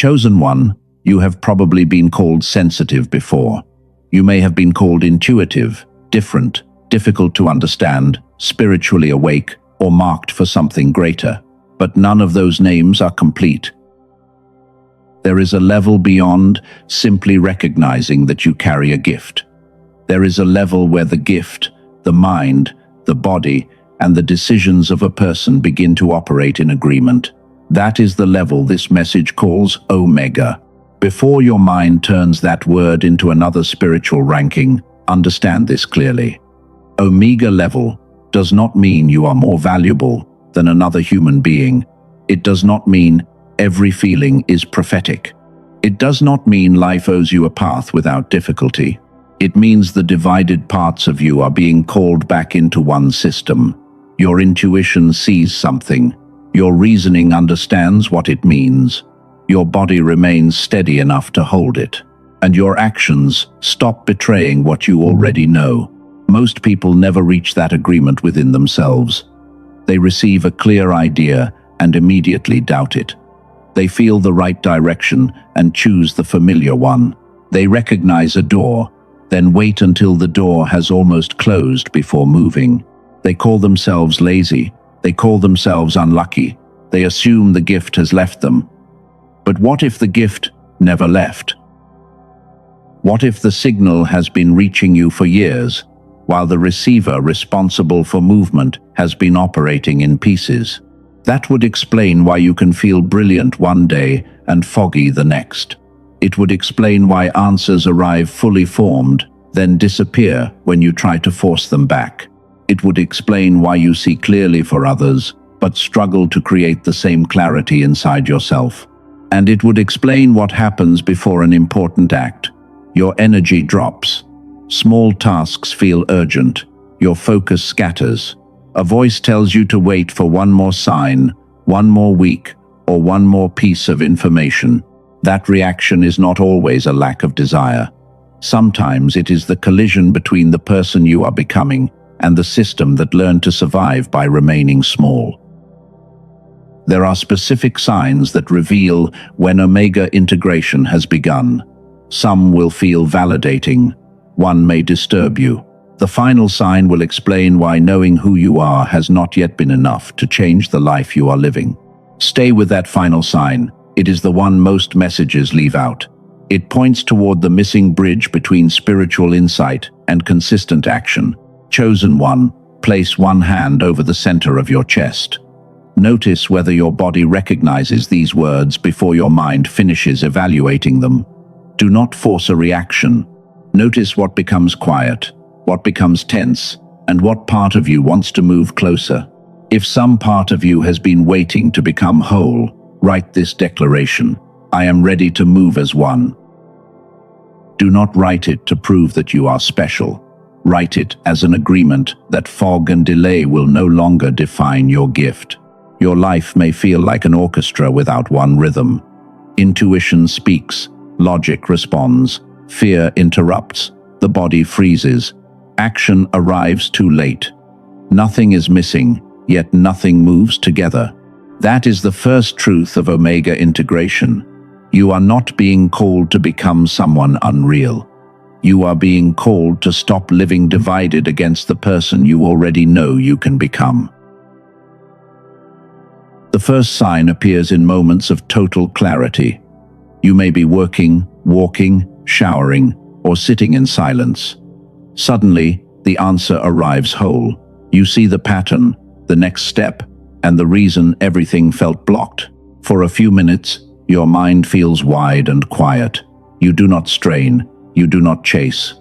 Chosen one, you have probably been called sensitive before. You may have been called intuitive, different, difficult to understand, spiritually awake, or marked for something greater. But none of those names are complete. There is a level beyond simply recognizing that you carry a gift. There is a level where the gift, the mind, the body, and the decisions of a person begin to operate in agreement. That is the level this message calls Omega. Before your mind turns that word into another spiritual ranking, understand this clearly. Omega level does not mean you are more valuable than another human being. It does not mean every feeling is prophetic. It does not mean life owes you a path without difficulty. It means the divided parts of you are being called back into one system. Your intuition sees something. Your reasoning understands what it means. Your body remains steady enough to hold it. And your actions stop betraying what you already know. Most people never reach that agreement within themselves. They receive a clear idea and immediately doubt it. They feel the right direction and choose the familiar one. They recognize a door, then wait until the door has almost closed before moving. They call themselves lazy. They call themselves unlucky. They assume the gift has left them. But what if the gift never left? What if the signal has been reaching you for years, while the receiver responsible for movement has been operating in pieces? That would explain why you can feel brilliant one day and foggy the next. It would explain why answers arrive fully formed, then disappear when you try to force them back. It would explain why you see clearly for others, but struggle to create the same clarity inside yourself. And it would explain what happens before an important act. Your energy drops. Small tasks feel urgent. Your focus scatters. A voice tells you to wait for one more sign, one more week, or one more piece of information. That reaction is not always a lack of desire. Sometimes it is the collision between the person you are becoming and the system that learned to survive by remaining small. There are specific signs that reveal when Omega integration has begun. Some will feel validating. One may disturb you. The final sign will explain why knowing who you are has not yet been enough to change the life you are living. Stay with that final sign. It is the one most messages leave out. It points toward the missing bridge between spiritual insight and consistent action. Chosen one, place one hand over the center of your chest. Notice whether your body recognizes these words before your mind finishes evaluating them. Do not force a reaction. Notice what becomes quiet, what becomes tense, and what part of you wants to move closer. If some part of you has been waiting to become whole, write this declaration: I am ready to move as one. Do not write it to prove that you are special. Write it as an agreement that fog and delay will no longer define your gift. Your life may feel like an orchestra without one rhythm. Intuition speaks, logic responds, fear interrupts, the body freezes. Action arrives too late. Nothing is missing, yet nothing moves together. That is the first truth of Omega integration. You are not being called to become someone unreal. You are being called to stop living divided against the person you already know you can become. The first sign appears in moments of total clarity. You may be working, walking, showering, or sitting in silence. Suddenly, the answer arrives whole. You see the pattern, the next step, and the reason everything felt blocked. For a few minutes, your mind feels wide and quiet. You do not strain, you do not chase.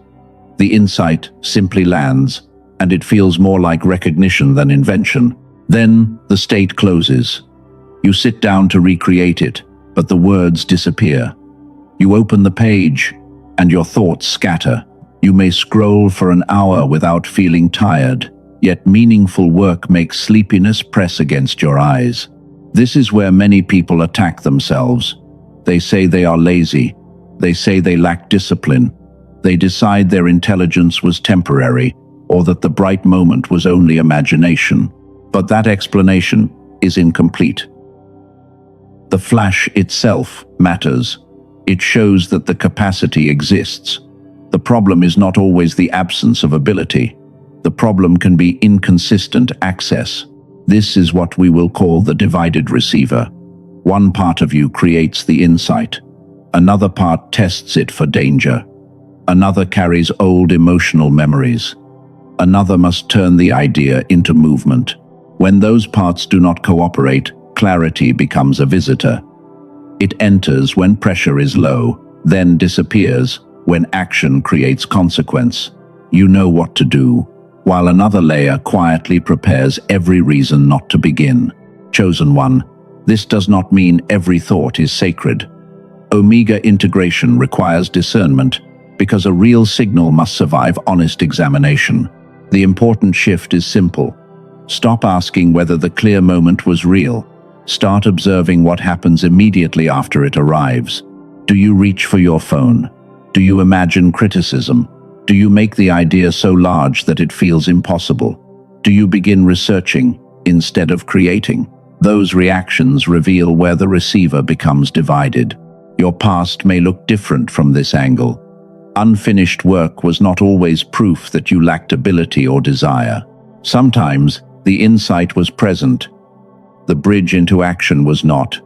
The insight simply lands, and it feels more like recognition than invention. Then, the state closes. You sit down to recreate it, but the words disappear. You open the page, and your thoughts scatter. You may scroll for an hour without feeling tired, yet meaningful work makes sleepiness press against your eyes. This is where many people attack themselves. They say they are lazy. They say they lack discipline. They decide their intelligence was temporary, or that the bright moment was only imagination. But that explanation is incomplete. The flash itself matters. It shows that the capacity exists. The problem is not always the absence of ability. The problem can be inconsistent access. This is what we will call the divided receiver. One part of you creates the insight. Another part tests it for danger. Another carries old emotional memories. Another must turn the idea into movement. When those parts do not cooperate, clarity becomes a visitor. It enters when pressure is low, then disappears when action creates consequence. You know what to do, while another layer quietly prepares every reason not to begin. Chosen one, this does not mean every thought is sacred. Omega integration requires discernment, because a real signal must survive honest examination. The important shift is simple. Stop asking whether the clear moment was real. Start observing what happens immediately after it arrives. Do you reach for your phone? Do you imagine criticism? Do you make the idea so large that it feels impossible? Do you begin researching instead of creating? Those reactions reveal where the receiver becomes divided. Your past may look different from this angle. Unfinished work was not always proof that you lacked ability or desire. Sometimes the insight was present. The bridge into action was not.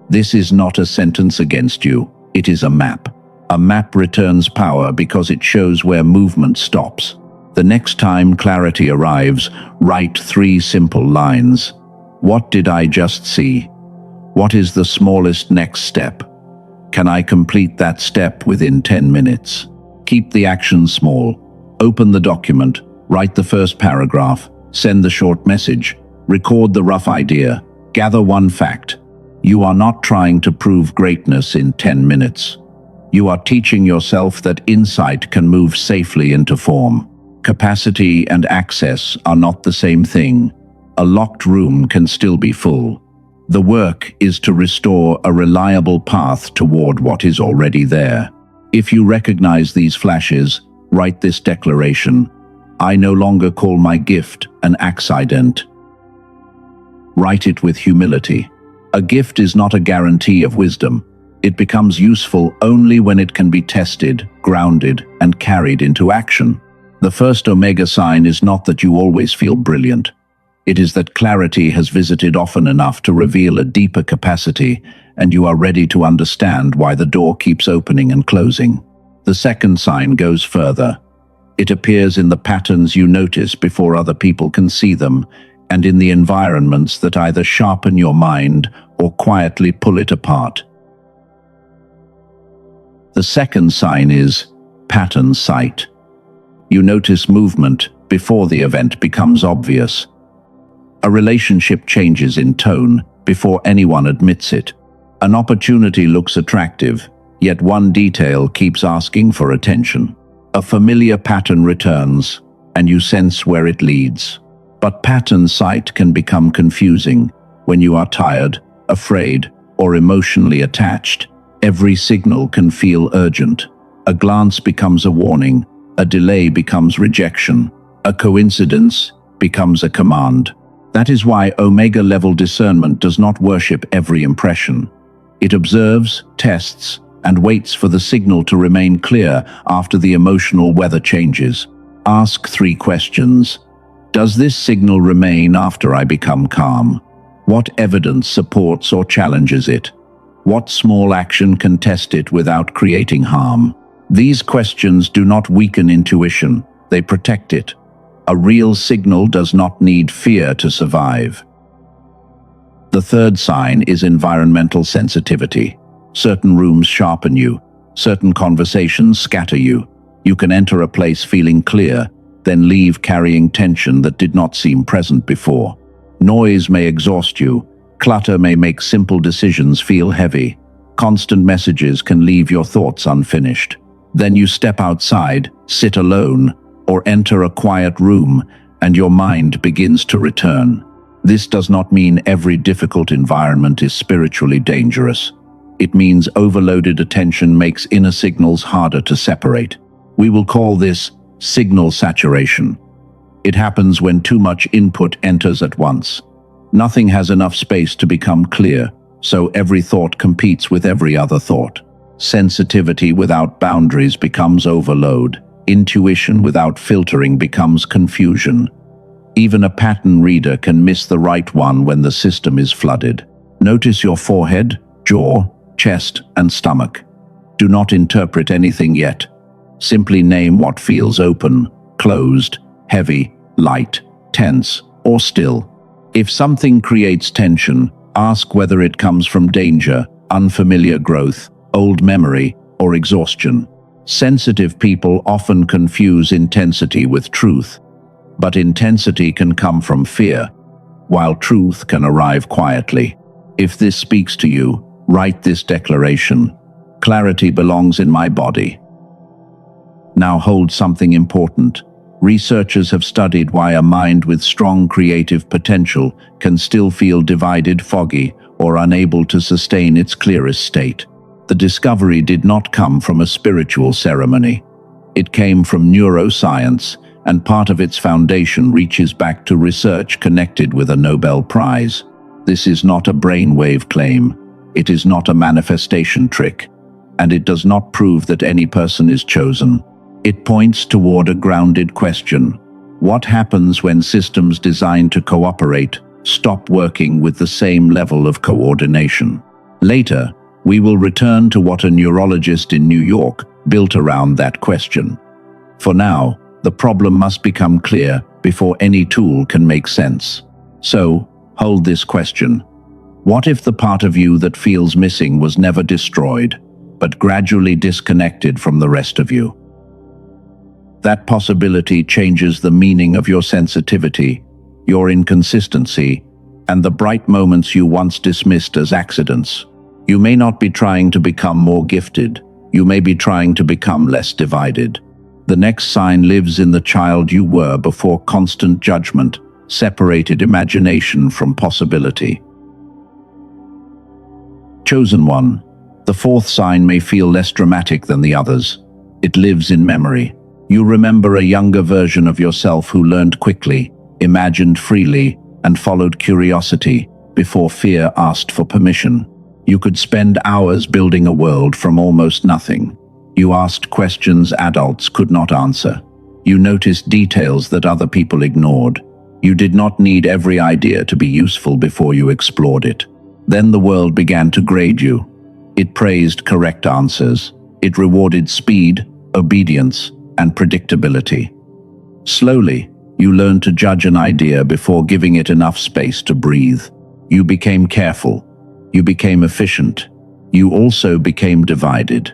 This is not a sentence against you. It is a map. A map returns power because it shows where movement stops. The next time clarity arrives, write 3 simple lines. What did I just see? What is the smallest next step? Can I complete that step within 10 minutes? Keep the action small. Open the document, write the first paragraph, send the short message, record the rough idea, gather one fact. You are not trying to prove greatness in 10 minutes. You are teaching yourself that insight can move safely into form. Capacity and access are not the same thing. A locked room can still be full. The work is to restore a reliable path toward what is already there. If you recognize these flashes, write this declaration. I no longer call my gift an accident. Write it with humility. A gift is not a guarantee of wisdom. It becomes useful only when it can be tested, grounded, and carried into action. The first Omega sign is not that you always feel brilliant. It is that clarity has visited often enough to reveal a deeper capacity, and you are ready to understand why the door keeps opening and closing. The second sign goes further. It appears in the patterns you notice before other people can see them, and in the environments that either sharpen your mind or quietly pull it apart. The second sign is pattern sight. You notice movement before the event becomes obvious. A relationship changes in tone before anyone admits it. An opportunity looks attractive, yet one detail keeps asking for attention. A familiar pattern returns, and you sense where it leads. But pattern sight can become confusing when you are tired, afraid, or emotionally attached. Every signal can feel urgent. A glance becomes a warning. A delay becomes rejection. A coincidence becomes a command. That is why Omega-level discernment does not worship every impression. It observes, tests, and waits for the signal to remain clear after the emotional weather changes. Ask 3 questions. Does this signal remain after I become calm? What evidence supports or challenges it? What small action can test it without creating harm? These questions do not weaken intuition, they protect it. A real signal does not need fear to survive. The third sign is environmental sensitivity. Certain rooms sharpen you. Certain conversations scatter you. You can enter a place feeling clear, then leave carrying tension that did not seem present before. Noise may exhaust you. Clutter may make simple decisions feel heavy. Constant messages can leave your thoughts unfinished. Then you step outside, sit alone, or enter a quiet room, and your mind begins to return. This does not mean every difficult environment is spiritually dangerous. It means overloaded attention makes inner signals harder to separate. We will call this signal saturation. It happens when too much input enters at once. Nothing has enough space to become clear. so every thought competes with every other thought. Sensitivity without boundaries becomes overload. Intuition without filtering becomes confusion. Even a pattern reader can miss the right one when the system is flooded. Notice your forehead, jaw, chest, and stomach. Do not interpret anything yet. Simply name what feels open, closed, heavy, light, tense, or still. If something creates tension, ask whether it comes from danger, unfamiliar growth, old memory, or exhaustion. Sensitive people often confuse intensity with truth, but intensity can come from fear, while truth can arrive quietly. If this speaks to you, write this declaration: clarity belongs in my body. Now hold something important. Researchers have studied why a mind with strong creative potential can still feel divided, foggy, or unable to sustain its clearest state. The discovery did not come from a spiritual ceremony. It came from neuroscience, and part of its foundation reaches back to research connected with a Nobel Prize. This is not a brainwave claim. It is not a manifestation trick, and it does not prove that any person is chosen. It points toward a grounded question. What happens when systems designed to cooperate stop working with the same level of coordination? Later, we will return to what a neurologist in New York built around that question. For now, the problem must become clear before any tool can make sense. So, hold this question. What if the part of you that feels missing was never destroyed, but gradually disconnected from the rest of you? That possibility changes the meaning of your sensitivity, your inconsistency, and the bright moments you once dismissed as accidents. You may not be trying to become more gifted. You may be trying to become less divided. The next sign lives in the child you were before constant judgment separated imagination from possibility. Chosen one. The fourth sign may feel less dramatic than the others. It lives in memory. You remember a younger version of yourself who learned quickly, imagined freely, and followed curiosity before fear asked for permission. You could spend hours building a world from almost nothing. You asked questions adults could not answer. You noticed details that other people ignored. You did not need every idea to be useful before you explored it. Then the world began to grade you. It praised correct answers. It rewarded speed, obedience, and predictability. Slowly, you learned to judge an idea before giving it enough space to breathe. You became careful. You became efficient. You also became divided.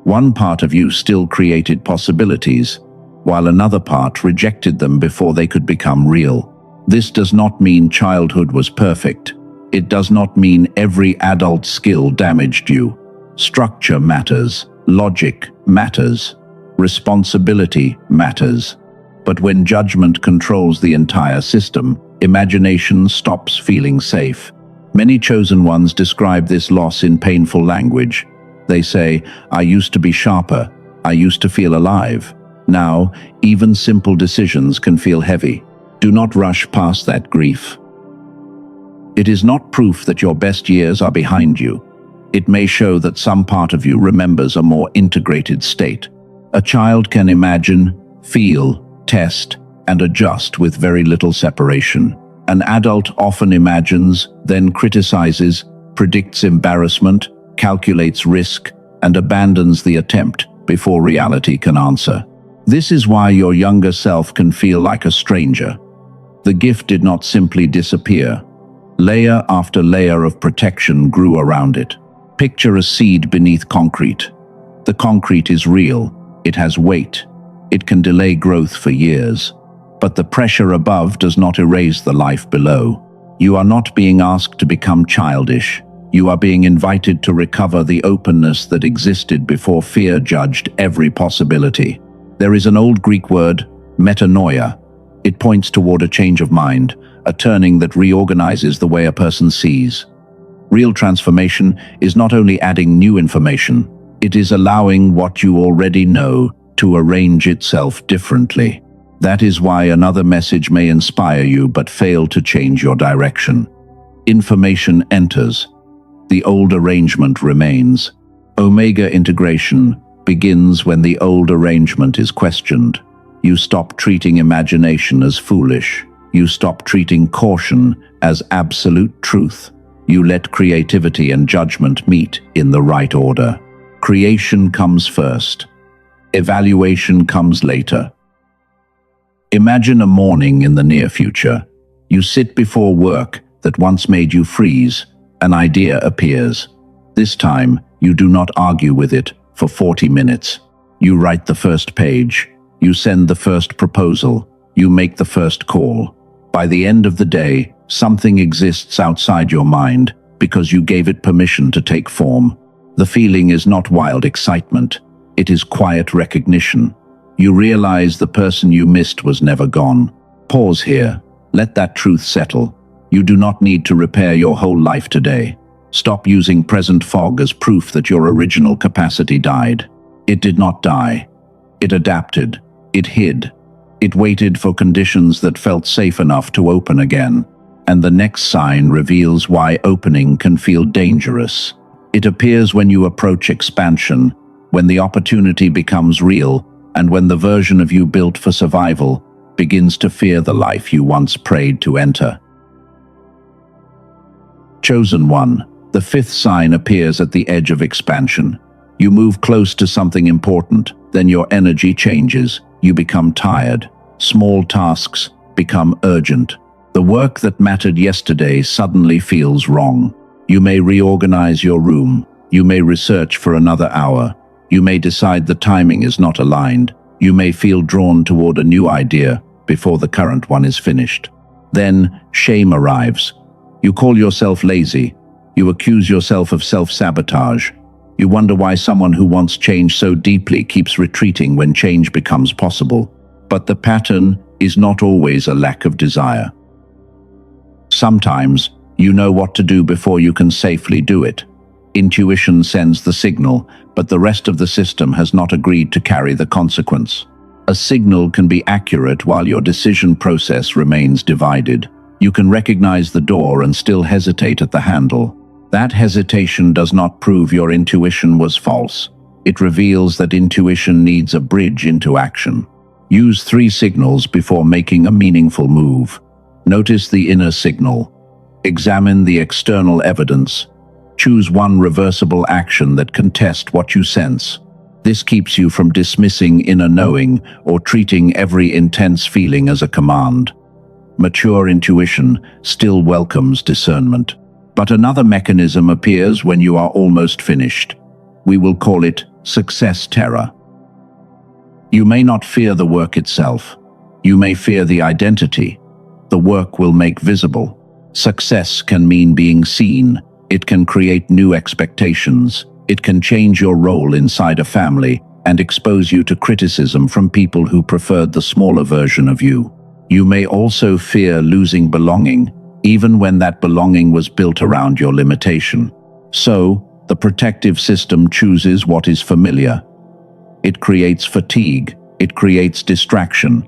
One part of you still created possibilities, while another part rejected them before they could become real. This does not mean childhood was perfect. It does not mean every adult skill damaged you. Structure matters. Logic matters. Responsibility matters. But when judgment controls the entire system, imagination stops feeling safe. Many chosen ones describe this loss in painful language. They say, "I used to be sharper. I used to feel alive. Now, even simple decisions can feel heavy." Do not rush past that grief. It is not proof that your best years are behind you. It may show that some part of you remembers a more integrated state. A child can imagine, feel, test, and adjust with very little separation. An adult often imagines, then criticizes, predicts embarrassment, calculates risk, and abandons the attempt before reality can answer. This is why your younger self can feel like a stranger. The gift did not simply disappear. Layer after layer of protection grew around it. Picture a seed beneath concrete. The concrete is real. It has weight. It can delay growth for years. But the pressure above does not erase the life below. You are not being asked to become childish. You are being invited to recover the openness that existed before fear judged every possibility. There is an old Greek word, metanoia. It points toward a change of mind, a turning that reorganizes the way a person sees. Real transformation is not only adding new information, it is allowing what you already know to arrange itself differently. That is why another message may inspire you but fail to change your direction. Information enters. The old arrangement remains. Omega integration begins when the old arrangement is questioned. You stop treating imagination as foolish. You stop treating caution as absolute truth. You let creativity and judgment meet in the right order. Creation comes first. Evaluation comes later. Imagine a morning in the near future. You sit before work that once made you freeze. An idea appears. This time, you do not argue with it for 40 minutes. You write the first page. You send the first proposal. You make the first call. By the end of the day, something exists outside your mind because you gave it permission to take form. The feeling is not wild excitement. It is quiet recognition. You realize the person you missed was never gone. Pause here. Let that truth settle. You do not need to repair your whole life today. Stop using present fog as proof that your original capacity died. It did not die. It adapted. It hid. It waited for conditions that felt safe enough to open again. And the next sign reveals why opening can feel dangerous. It appears when you approach expansion, when the opportunity becomes real, and when the version of you built for survival begins to fear the life you once prayed to enter. Chosen one. The fifth sign appears at the edge of expansion. You move close to something important, then your energy changes. You become tired. Small tasks become urgent. The work that mattered yesterday suddenly feels wrong. You may reorganize your room. You may research for another hour. You may decide the timing is not aligned. You may feel drawn toward a new idea before the current one is finished. Then shame arrives. You call yourself lazy. You accuse yourself of self-sabotage. You wonder why someone who wants change so deeply keeps retreating when change becomes possible. But the pattern is not always a lack of desire. Sometimes you know what to do before you can safely do it. Intuition sends the signal, but the rest of the system has not agreed to carry the consequence. A signal can be accurate while your decision process remains divided. You can recognize the door and still hesitate at the handle. That hesitation does not prove your intuition was false. It reveals that intuition needs a bridge into action. Use 3 signals before making a meaningful move. Notice the inner signal. Examine the external evidence. Choose one reversible action that can test what you sense. This keeps you from dismissing inner knowing or treating every intense feeling as a command. Mature intuition still welcomes discernment. But another mechanism appears when you are almost finished. We will call it success terror. You may not fear the work itself. You may fear the identity the work will make visible. Success can mean being seen. It can create new expectations. It can change your role inside a family and expose you to criticism from people who preferred the smaller version of you. You may also fear losing belonging, even when that belonging was built around your limitation. So, the protective system chooses what is familiar. It creates fatigue. It creates distraction.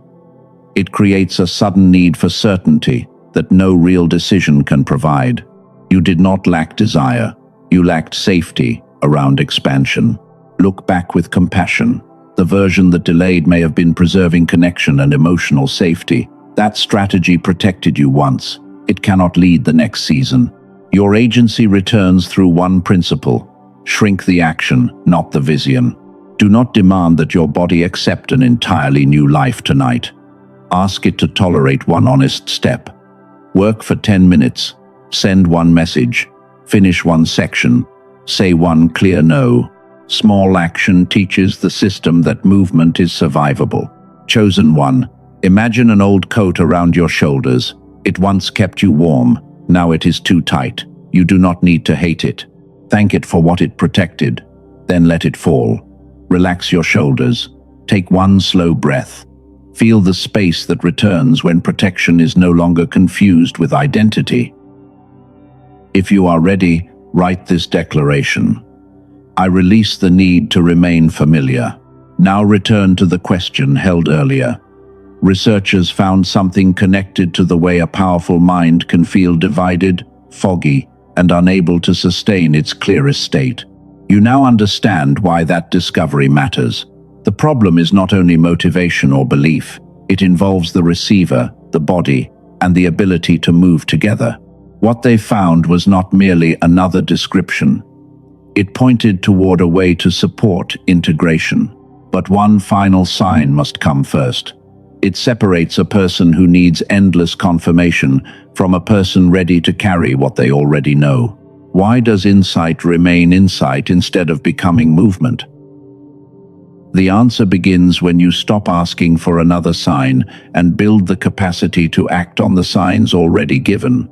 It creates a sudden need for certainty that no real decision can provide. You did not lack desire. You lacked safety around expansion. Look back with compassion. The version that delayed may have been preserving connection and emotional safety. That strategy protected you once. It cannot lead the next season. Your agency returns through one principle: shrink the action, not the vision. Do not demand that your body accept an entirely new life tonight. Ask it to tolerate one honest step. Work for 10 minutes. Send one message. Finish one section. Say one clear no. Small action teaches the system that movement is survivable. Chosen one. Imagine an old coat around your shoulders. It once kept you warm. Now it is too tight. You do not need to hate it. Thank it for what it protected. Then let it fall. Relax your shoulders. Take one slow breath. Feel the space that returns when protection is no longer confused with identity. If you are ready, write this declaration. I release the need to remain familiar. Now return to the question held earlier. Researchers found something connected to the way a powerful mind can feel divided, foggy, and unable to sustain its clearest state. You now understand why that discovery matters. The problem is not only motivation or belief, it involves the receiver, the body, and the ability to move together. What they found was not merely another description. It pointed toward a way to support integration. But one final sign must come first. It separates a person who needs endless confirmation from a person ready to carry what they already know. Why does insight remain insight instead of becoming movement? The answer begins when you stop asking for another sign and build the capacity to act on the signs already given.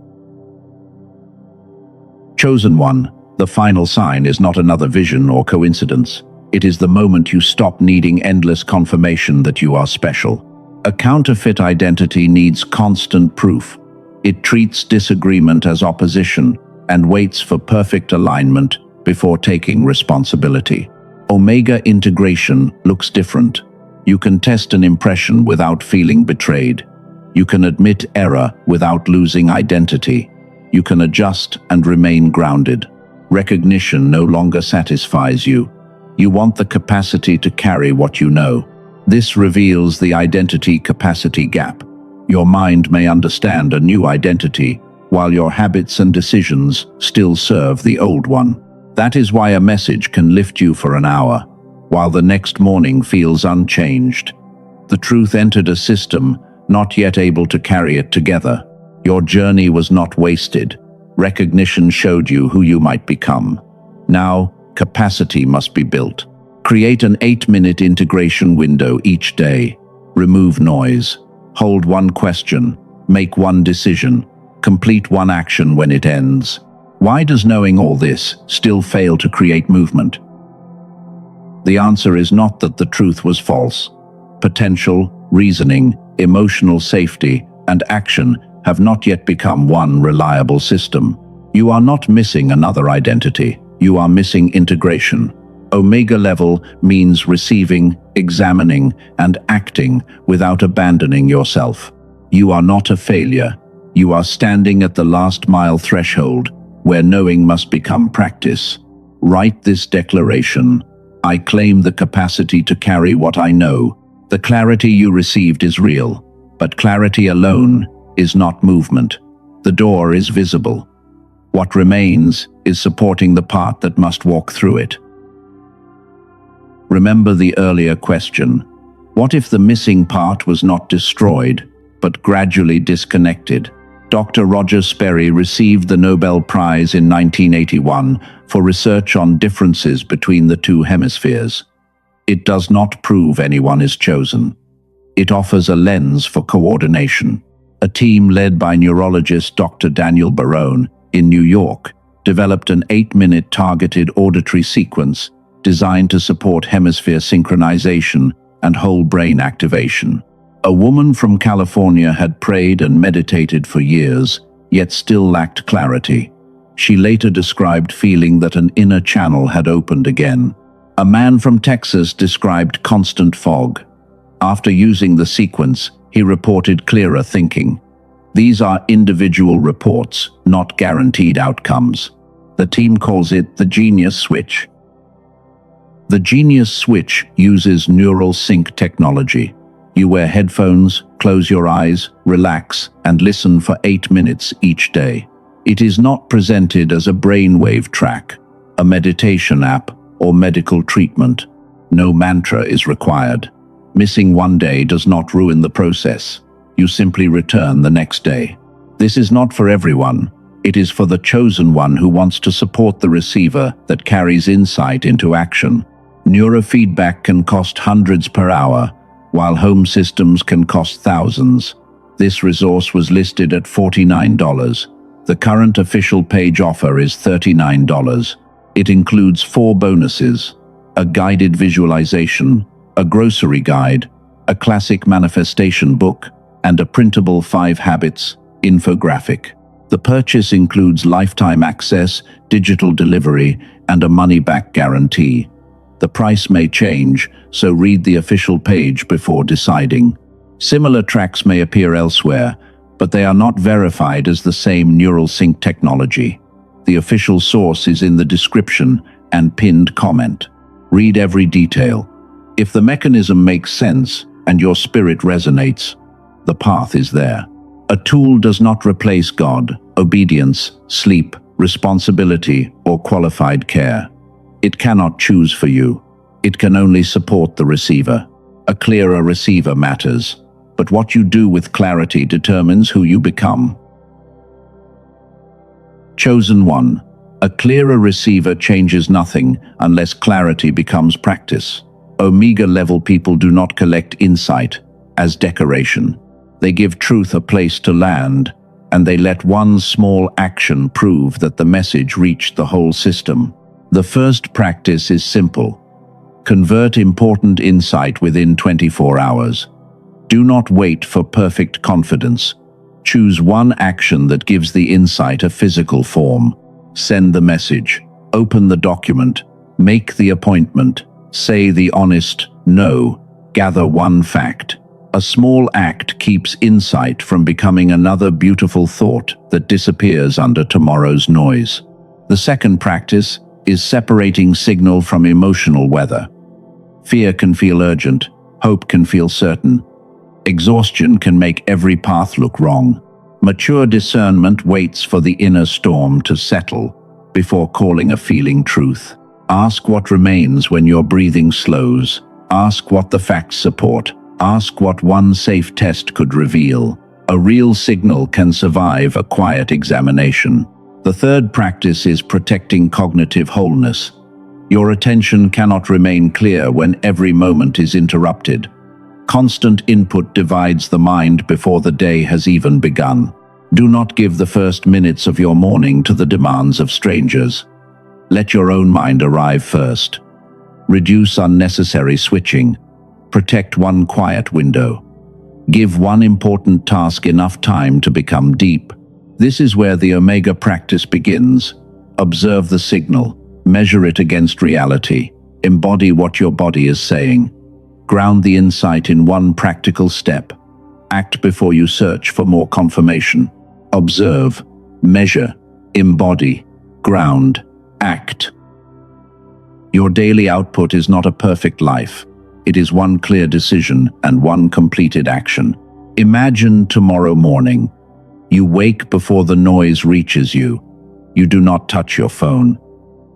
Chosen one, the final sign is not another vision or coincidence. It is the moment you stop needing endless confirmation that you are special. A counterfeit identity needs constant proof. It treats disagreement as opposition and waits for perfect alignment before taking responsibility. Omega integration looks different. You can test an impression without feeling betrayed. You can admit error without losing identity. You can adjust and remain grounded. Recognition no longer satisfies you. You want the capacity to carry what you know. This reveals the identity-capacity gap. Your mind may understand a new identity, while your habits and decisions still serve the old one. That is why a message can lift you for an hour, while the next morning feels unchanged. The truth entered a system, not yet able to carry it together. Your journey was not wasted. Recognition showed you who you might become. Now, capacity must be built. Create an 8-minute integration window each day. Remove noise. Hold one question. Make one decision. Complete one action when it ends. Why does knowing all this still fail to create movement? The answer is not that the truth was false. Potential, reasoning, emotional safety, and action have not yet become one reliable system. You are not missing another identity. You are missing integration. Omega level means receiving, examining, and acting without abandoning yourself. You are not a failure. You are standing at the last mile threshold, where knowing must become practice. Write this declaration. I claim the capacity to carry what I know. The clarity you received is real, but clarity alone is not movement. The door is visible. What remains is supporting the part that must walk through it. Remember the earlier question. What if the missing part was not destroyed, but gradually disconnected? Dr. Roger Sperry received the Nobel Prize in 1981 for research on differences between the two hemispheres. It does not prove anyone is chosen. It offers a lens for coordination. A team led by neurologist Doctor Daniel Barone in New York developed an 8-minute targeted auditory sequence designed to support hemisphere synchronization and whole brain activation. A woman from California had prayed and meditated for years, yet still lacked clarity. She later described feeling that an inner channel had opened again. A man from Texas described constant fog. After using the sequence, he reported clearer thinking. These are individual reports, not guaranteed outcomes. The team calls it the genius switch. The genius switch uses neural sync technology. You wear headphones, close your eyes, relax, and listen for 8 minutes each day. It is not presented as a brainwave track, a meditation app, or medical treatment. No mantra is required. Missing one day does not ruin the process. You simply return the next day. This is not for everyone. It is for the chosen one who wants to support the receiver that carries insight into action. Neurofeedback can cost hundreds per hour, while home systems can cost thousands. This resource was listed at $49. The current official page offer is $39. It includes 4 bonuses: a guided visualization, a grocery guide, a classic manifestation book, and a printable 5 habits infographic. The purchase includes lifetime access, digital delivery, and a money-back guarantee. The price may change, so read the official page before deciding. Similar tracks may appear elsewhere, but they are not verified as the same neural sync technology. The official source is in the description and pinned comment. Read every detail. If the mechanism makes sense and your spirit resonates, the path is there. A tool does not replace God, obedience, sleep, responsibility, or qualified care. It cannot choose for you. It can only support the receiver. A clearer receiver matters, but what you do with clarity determines who you become. Chosen one. A clearer receiver changes nothing unless clarity becomes practice. Omega-level people do not collect insight as decoration. They give truth a place to land, and they let one small action prove that the message reached the whole system. The first practice is simple. Convert important insight within 24 hours. Do not wait for perfect confidence. Choose one action that gives the insight a physical form. Send the message. Open the document. Make the appointment. Say the honest no. Gather one fact. A small act keeps insight from becoming another beautiful thought that disappears under tomorrow's noise. The second practice is separating signal from emotional weather. Fear can feel urgent. Hope can feel certain. Exhaustion can make every path look wrong. Mature discernment waits for the inner storm to settle before calling a feeling truth. Ask what remains when your breathing slows. Ask what the facts support. Ask what one safe test could reveal. A real signal can survive a quiet examination. The third practice is protecting cognitive wholeness. Your attention cannot remain clear when every moment is interrupted. Constant input divides the mind before the day has even begun. Do not give the first minutes of your morning to the demands of strangers. Let your own mind arrive first. Reduce unnecessary switching. Protect one quiet window. Give one important task enough time to become deep. This is where the Omega practice begins. Observe the signal. Measure it against reality. Embody what your body is saying. Ground the insight in one practical step. Act before you search for more confirmation. Observe, measure, embody, ground, act. Your daily output is not a perfect life. It is one clear decision and one completed action. Imagine tomorrow morning. You wake before the noise reaches you. You do not touch your phone.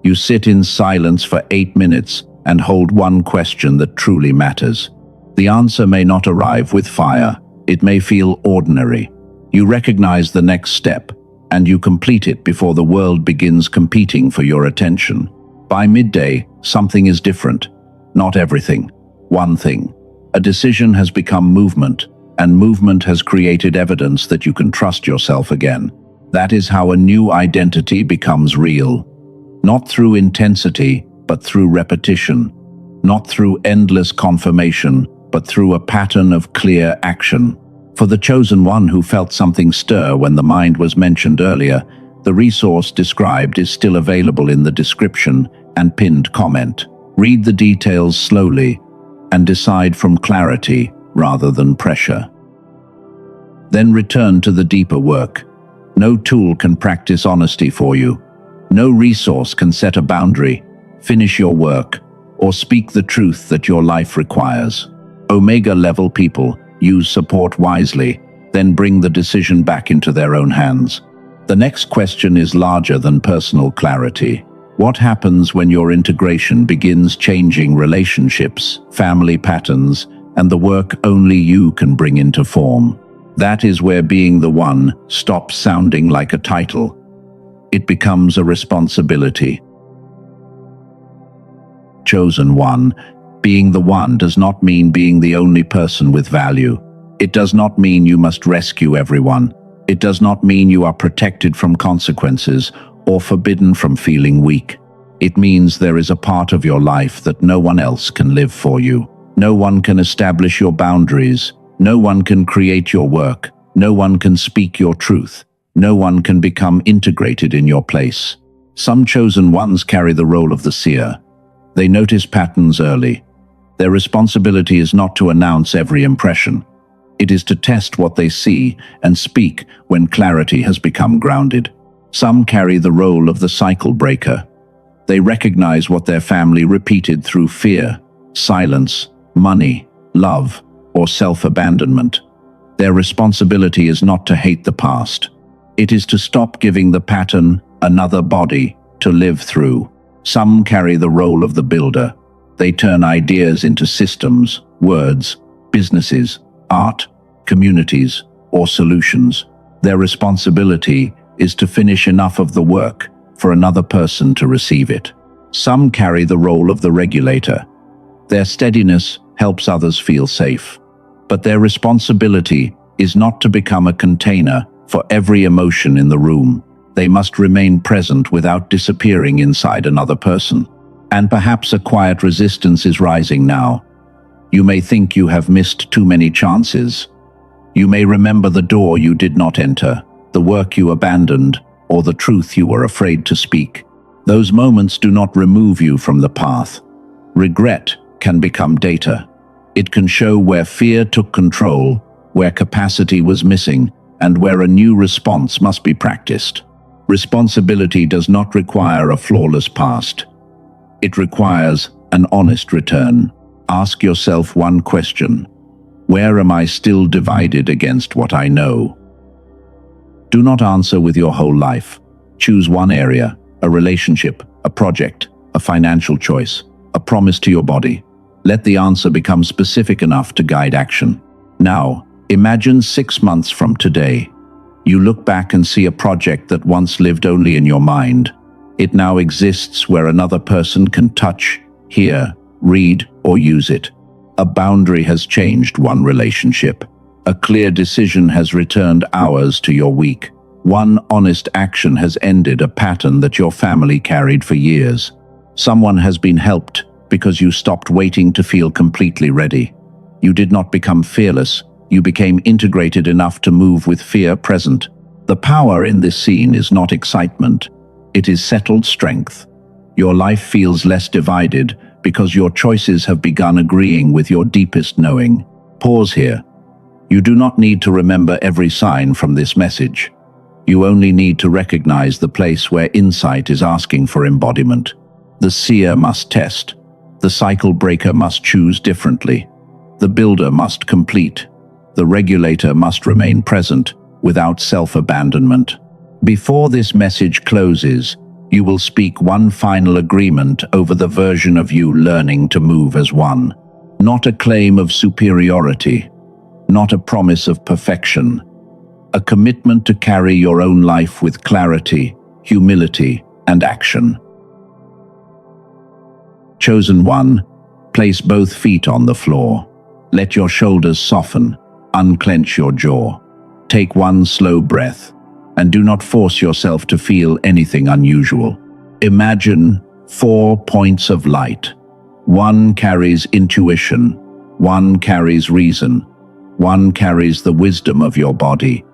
You sit in silence for 8 minutes and hold one question that truly matters. The answer may not arrive with fire. It may feel ordinary. You recognize the next step, and you complete it before the world begins competing for your attention. By midday, something is different. Not everything. One thing. A decision has become movement, and movement has created evidence that you can trust yourself again. That is how a new identity becomes real. Not through intensity, but through repetition. Not through endless confirmation, but through a pattern of clear action. For the chosen one who felt something stir when the mind was mentioned earlier, the resource described is still available in the description and pinned comment. Read the details slowly and decide from clarity rather than pressure. Then return to the deeper work. No tool can practice honesty for you. No resource can set a boundary, finish your work, or speak the truth that your life requires. Omega-level people use support wisely, then bring the decision back into their own hands. The next question is larger than personal clarity. What happens when your integration begins changing relationships, family patterns, and the work only you can bring into form? That is where being the one stops sounding like a title. It becomes a responsibility. Chosen one. Being the one does not mean being the only person with value. It does not mean you must rescue everyone. It does not mean you are protected from consequences or forbidden from feeling weak. It means there is a part of your life that no one else can live for you. No one can establish your boundaries. No one can create your work. No one can speak your truth. No one can become integrated in your place. Some chosen ones carry the role of the seer. They notice patterns early. Their responsibility is not to announce every impression. It is to test what they see and speak when clarity has become grounded. Some carry the role of the cycle breaker. They recognize what their family repeated through fear, silence, money, love, or self-abandonment. Their responsibility is not to hate the past. It is to stop giving the pattern another body to live through. Some carry the role of the builder. They turn ideas into systems, words, businesses, art, communities, or solutions. Their responsibility is to finish enough of the work for another person to receive it. Some carry the role of the regulator. Their steadiness helps others feel safe, but their responsibility is not to become a container for every emotion in the room. They must remain present without disappearing inside another person. And perhaps a quiet resistance is rising now. You may think you have missed too many chances. You may remember the door you did not enter, the work you abandoned, or the truth you were afraid to speak. Those moments do not remove you from the path. Regret can become data. It can show where fear took control, where capacity was missing, and where a new response must be practiced. Responsibility does not require a flawless past. It requires an honest return. Ask yourself one question: where am I still divided against what I know? Do not answer with your whole life. Choose one area, a relationship, a project, a financial choice, a promise to your body. Let the answer become specific enough to guide action. Now, imagine 6 months from today. You look back and see a project that once lived only in your mind. It now exists where another person can touch, hear, read, or use it. A boundary has changed one relationship. A clear decision has returned hours to your week. One honest action has ended a pattern that your family carried for years. Someone has been helped because you stopped waiting to feel completely ready. You did not become fearless. You became integrated enough to move with fear present. The power in this scene is not excitement. It is settled strength. Your life feels less divided because your choices have begun agreeing with your deepest knowing. Pause here. You do not need to remember every sign from this message. You only need to recognize the place where insight is asking for embodiment. The seer must test. The cycle breaker must choose differently. The builder must complete. The regulator must remain present without self-abandonment. Before this message closes, you will speak one final agreement over the version of you learning to move as one. Not a claim of superiority, not a promise of perfection. A commitment to carry your own life with clarity, humility, and action. Chosen one, place both feet on the floor. Let your shoulders soften. Unclench your jaw. Take one slow breath, and do not force yourself to feel anything unusual. Imagine 4 points of light. One carries intuition, one carries reason, one carries the wisdom of your body,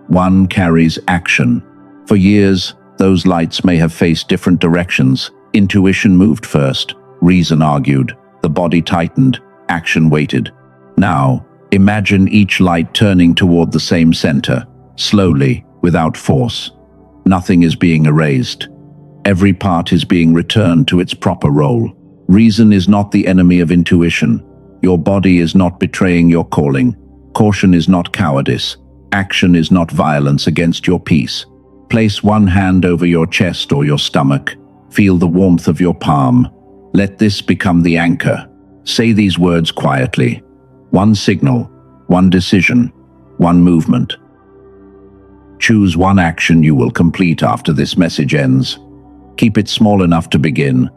one carries action. For years, those lights may have faced different directions. Intuition moved first, reason argued, the body tightened, action waited. Now, imagine each light turning toward the same center, slowly, without force. Nothing is being erased. Every part is being returned to its proper role. Reason is not the enemy of intuition. Your body is not betraying your calling. Caution is not cowardice. Action is not violence against your peace. Place one hand over your chest or your stomach. Feel the warmth of your palm. Let this become the anchor. Say these words quietly. One signal, one decision, one movement. Choose one action you will complete after this message ends. Keep it small enough to begin.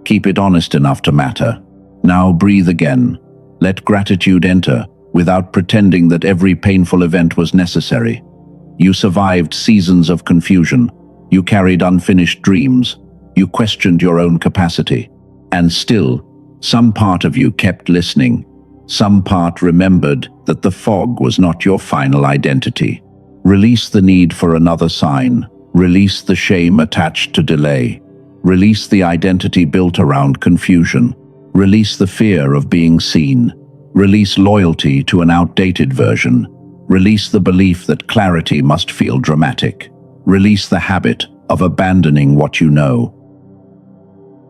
Keep it honest enough to matter. Now breathe again. Let gratitude enter, without pretending that every painful event was necessary. You survived seasons of confusion. You carried unfinished dreams. You questioned your own capacity. And still, some part of you kept listening. Some part remembered that the fog was not your final identity. Release the need for another sign. Release the shame attached to delay. Release the identity built around confusion. Release the fear of being seen. Release loyalty to an outdated version. Release the belief that clarity must feel dramatic. Release the habit of abandoning what you know.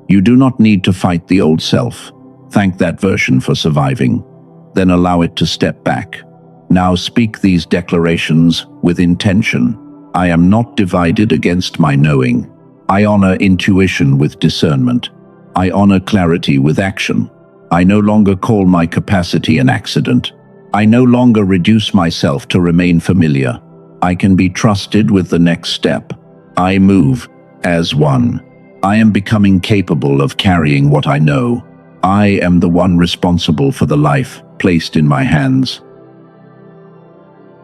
You do not need to fight the old self. Thank that version for surviving. Then allow it to step back. Now speak these declarations with intention. I am not divided against my knowing. I honor intuition with discernment. I honor clarity with action. I no longer call my capacity an accident. I no longer reduce myself to remain familiar. I can be trusted with the next step. I move as one. I am becoming capable of carrying what I know. I am the one responsible for the life placed in my hands.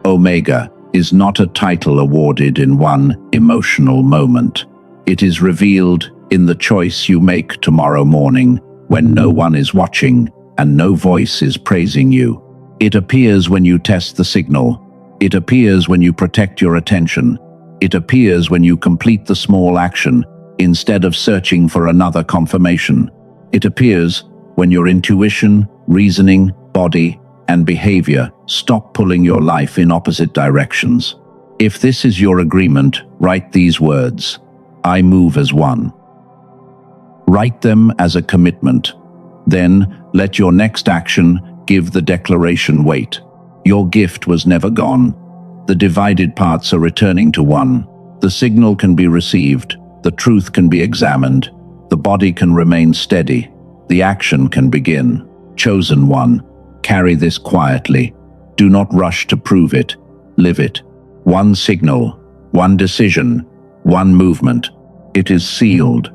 Omega is not a title awarded in one emotional moment. It is revealed in the choice you make tomorrow morning when no one is watching and no voice is praising you. It appears when you test the signal. It appears when you protect your attention. It appears when you complete the small action instead of searching for another confirmation. It appears when your intuition, reasoning, body, and behavior stop pulling your life in opposite directions. If this is your agreement, write these words. I move as one. Write them as a commitment. Then let your next action give the declaration weight. Your gift was never gone. The divided parts are returning to one. The signal can be received. The truth can be examined. The body can remain steady. The action can begin. Chosen one, carry this quietly. Do not rush to prove it. Live it. One signal, one decision, one movement. It is sealed.